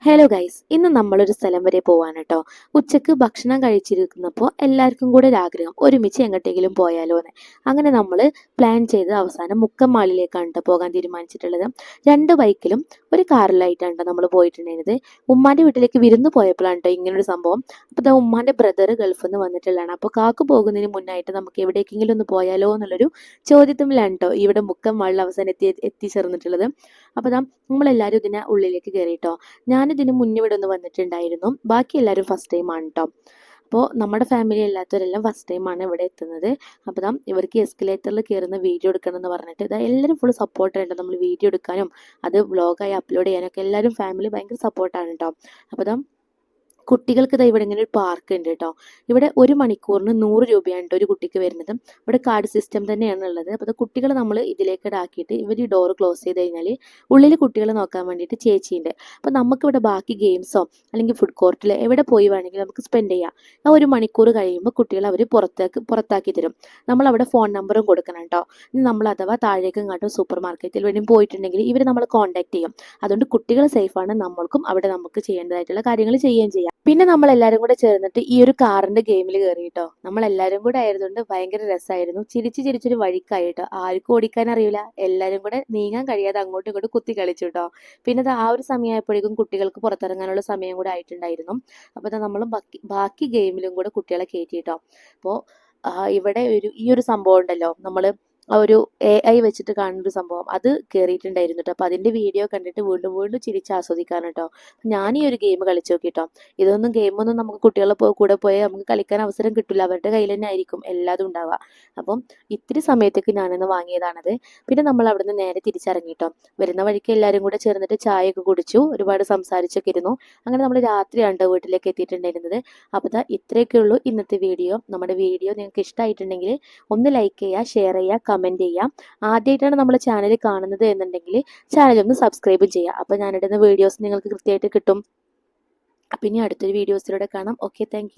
Hello guys, ഇന്ന് നമ്മളൊരു സ്ഥലം വരെ പോവാണ് കേട്ടോ. ഉച്ചക്ക് ഭക്ഷണം കഴിച്ചിരിക്കുന്നപ്പോൾ എല്ലാവർക്കും കൂടെ ഒരു ആഗ്രഹം ഒരുമിച്ച് എങ്ങോട്ടെങ്കിലും പോയാലോ എന്ന്. അങ്ങനെ നമ്മൾ പ്ലാൻ ചെയ്ത് അവസാനം മുക്കമാളിലേക്കാണ് കേട്ടോ പോകാൻ തീരുമാനിച്ചിട്ടുള്ളത്. 2 ബൈക്കിലും ഒരു കാറിലായിട്ടാണ് കേട്ടോ നമ്മൾ പോയിട്ടുണ്ടായിരുന്നത്. ഉമ്മാൻ്റെ വീട്ടിലേക്ക് വിരുന്ന് പോയപ്പോഴാണ് കേട്ടോ ഇങ്ങനൊരു സംഭവം. അപ്പോൾ ദാ ഉമ്മാൻ്റെ ബ്രദർ ഗൾഫിൽ നിന്ന് വന്നിട്ടുള്ളതാണ്. അപ്പോൾ കാക്ക് പോകുന്നതിന് മുന്നായിട്ട് നമുക്ക് എവിടേക്കെങ്കിലും ഒന്ന് പോയാലോ എന്നുള്ളൊരു ചോദ്യത്തിലാണ് കേട്ടോ ഇവിടെ മുക്കമാളിൽ അവസാനം എത്തിച്ചേർന്നിട്ടുള്ളത്. അപ്പോൾ ദാ നമ്മളെല്ലാവരും ഇതിനെ ഉള്ളിലേക്ക് കയറിയിട്ടോ. ഞാനിതിന് മുന്നേ ഇവിടെ ഒന്ന് വന്നിട്ടുണ്ടായിരുന്നു. ബാക്കി എല്ലാവരും ഫസ്റ്റ് ടൈം ആണ് കേട്ടോ. അപ്പോൾ നമ്മുടെ ഫാമിലി അല്ലാത്തവരെല്ലാം ഫസ്റ്റ് ടൈമാണ് ഇവിടെ എത്തുന്നത്. അപ്പോൾ ദാ ഇവർക്ക് എസ്കലേറ്ററിൽ കയറുന്ന വീഡിയോ എടുക്കണം എന്ന് പറഞ്ഞിട്ട് ഇതാ എല്ലാവരും ഫുൾ സപ്പോർട്ടായിട്ട് നമ്മൾ വീഡിയോ എടുക്കാനും അത് വ്ളോഗായി അപ്ലോഡ് ചെയ്യാനൊക്കെ എല്ലാവരും ഫാമിലി ഭയങ്കര സപ്പോർട്ടാണ് കേട്ടോ. അപ്പോൾ ദാ കുട്ടികൾക്ക് ഇതാ ഇവിടെ ഇങ്ങനെ ഒരു പാർക്ക് ഉണ്ട് കേട്ടോ. ഇവിടെ 1 മണിക്കൂറിന് 100 രൂപയാണ് ഒരു കുട്ടിക്ക് വരുന്നത്. ഇവിടെ കാർഡ് സിസ്റ്റം തന്നെയാണ് ഉള്ളത്. അപ്പോൾ കുട്ടികൾ നമ്മൾ ഇതിലേക്ക് ഇടാക്കിയിട്ട് ഇവർ ഈ ഡോർ ക്ലോസ് ചെയ്ത് കഴിഞ്ഞാൽ ഉള്ളിൽ കുട്ടികളെ നോക്കാൻ വേണ്ടിയിട്ട് ചേച്ചിയുണ്ട്. അപ്പോൾ നമുക്കിവിടെ ബാക്കി ഗെയിംസോ അല്ലെങ്കിൽ ഫുഡ് കോർട്ടിൽ എവിടെ പോയി വേണമെങ്കിലും നമുക്ക് സ്പെൻഡ് ചെയ്യാം. ആ 1 മണിക്കൂർ കഴിയുമ്പോൾ കുട്ടികളെ അവർ പുറത്താക്കി തരും. നമ്മളവിടെ ഫോൺ നമ്പറും കൊടുക്കണം കേട്ടോ. ഇനി നമ്മൾ അഥവാ താഴേക്ക് ഇങ്ങോട്ടും സൂപ്പർ മാർക്കറ്റിൽ വേണ്ടി പോയിട്ടുണ്ടെങ്കിൽ ഇവർ നമ്മൾ കോൺടാക്ട് ചെയ്യും. അതുകൊണ്ട് കുട്ടികൾ സേഫാണ്, നമ്മൾക്കും അവിടെ നമുക്ക് ചെയ്യേണ്ടതായിട്ടുള്ള കാര്യങ്ങൾ ചെയ്യുകയും ചെയ്യാം. പിന്നെ നമ്മൾ എല്ലാവരും കൂടെ ചേർന്നിട്ട് ഈ ഒരു കാറിന്റെ ഗെയിമിൽ കയറി കേട്ടോ. നമ്മളെല്ലാവരും കൂടെ ആയതുകൊണ്ട് ഭയങ്കര രസമായിരുന്നു. ചിരിച്ചൊരു വഴിക്കായി കേട്ടോ. ആർക്കും ഓടിക്കാൻ അറിയില്ല, എല്ലാവരും കൂടെ നീങ്ങാൻ കഴിയാതെ അങ്ങോട്ടും ഇങ്ങോട്ടും കുത്തി കളിച്ചു കേട്ടോ. പിന്നെ ആ ഒരു സമയമായപ്പോഴേക്കും കുട്ടികൾക്ക് പുറത്തിറങ്ങാനുള്ള സമയം കൂടെ ആയിട്ടുണ്ടായിരുന്നു. അപ്പോൾ നമ്മൾ ബാക്കി ഗെയിമിലും കൂടെ കുട്ടികളെ കയറ്റി കേട്ടോ. അപ്പോൾ ഇവിടെ ഈ ഒരു സംഭവം ഉണ്ടല്ലോ, നമ്മൾ ഒരു AI വെച്ചിട്ട് കാണുന്നൊരു സംഭവം അത് കയറിയിട്ടുണ്ടായിരുന്നു കേട്ടോ. അപ്പോൾ അതിൻ്റെ വീഡിയോ കണ്ടിട്ട് വീണ്ടും ചിരിച്ച് ആസ്വദിക്കാണ് കേട്ടോ. ഞാൻ ഈ ഒരു ഗെയിം കളിച്ച് നോക്കിട്ടോ. ഗെയിമൊന്നും നമുക്ക് കുട്ടികളെ കൂടെ പോയാൽ നമുക്ക് കളിക്കാൻ അവസരം കിട്ടില്ല, അവരുടെ കയ്യിൽ തന്നെ ആയിരിക്കും എല്ലാതും ഉണ്ടാവുക. അപ്പം ഇത്തിരി സമയത്തേക്ക് ഞാനൊന്ന് വാങ്ങിയതാണത്. പിന്നെ നമ്മൾ അവിടെ നിന്ന് നേരെ തിരിച്ചിറങ്ങിട്ടോ. വരുന്ന വഴിക്ക് എല്ലാവരും കൂടെ ചേർന്നിട്ട് ചായയൊക്കെ കുടിച്ചു, ഒരുപാട് സംസാരിച്ചൊക്കെ ഇരുന്നു. അങ്ങനെ നമ്മൾ രാത്രിയാണ് വീട്ടിലേക്ക് എത്തിയിട്ടുണ്ടായിരുന്നത്. അപ്പോൾ ഇത്രയൊക്കെ ഉള്ളൂ ഇന്നത്തെ വീഡിയോ. നമ്മുടെ വീഡിയോ നിങ്ങൾക്ക് ഇഷ്ടമായിട്ടുണ്ടെങ്കിൽ ഒന്ന് ലൈക്ക് ചെയ്യുക, ഷെയർ ചെയ്യുക, കമൻറ്റ് ചെയ്യാം. ആദ്യമായിട്ടാണ് നമ്മൾ ചാനൽ കാണുന്നത് എന്നുണ്ടെങ്കിൽ ചാനൽ ഒന്ന് സബ്സ്ക്രൈബും ചെയ്യുക. അപ്പോൾ ഞാനിടുന്ന വീഡിയോസ് നിങ്ങൾക്ക് കൃത്യമായിട്ട് കിട്ടും. അപ്പം ഇനി അടുത്തൊരു വീഡിയോസിലൂടെ കാണാം. Okay, thank you.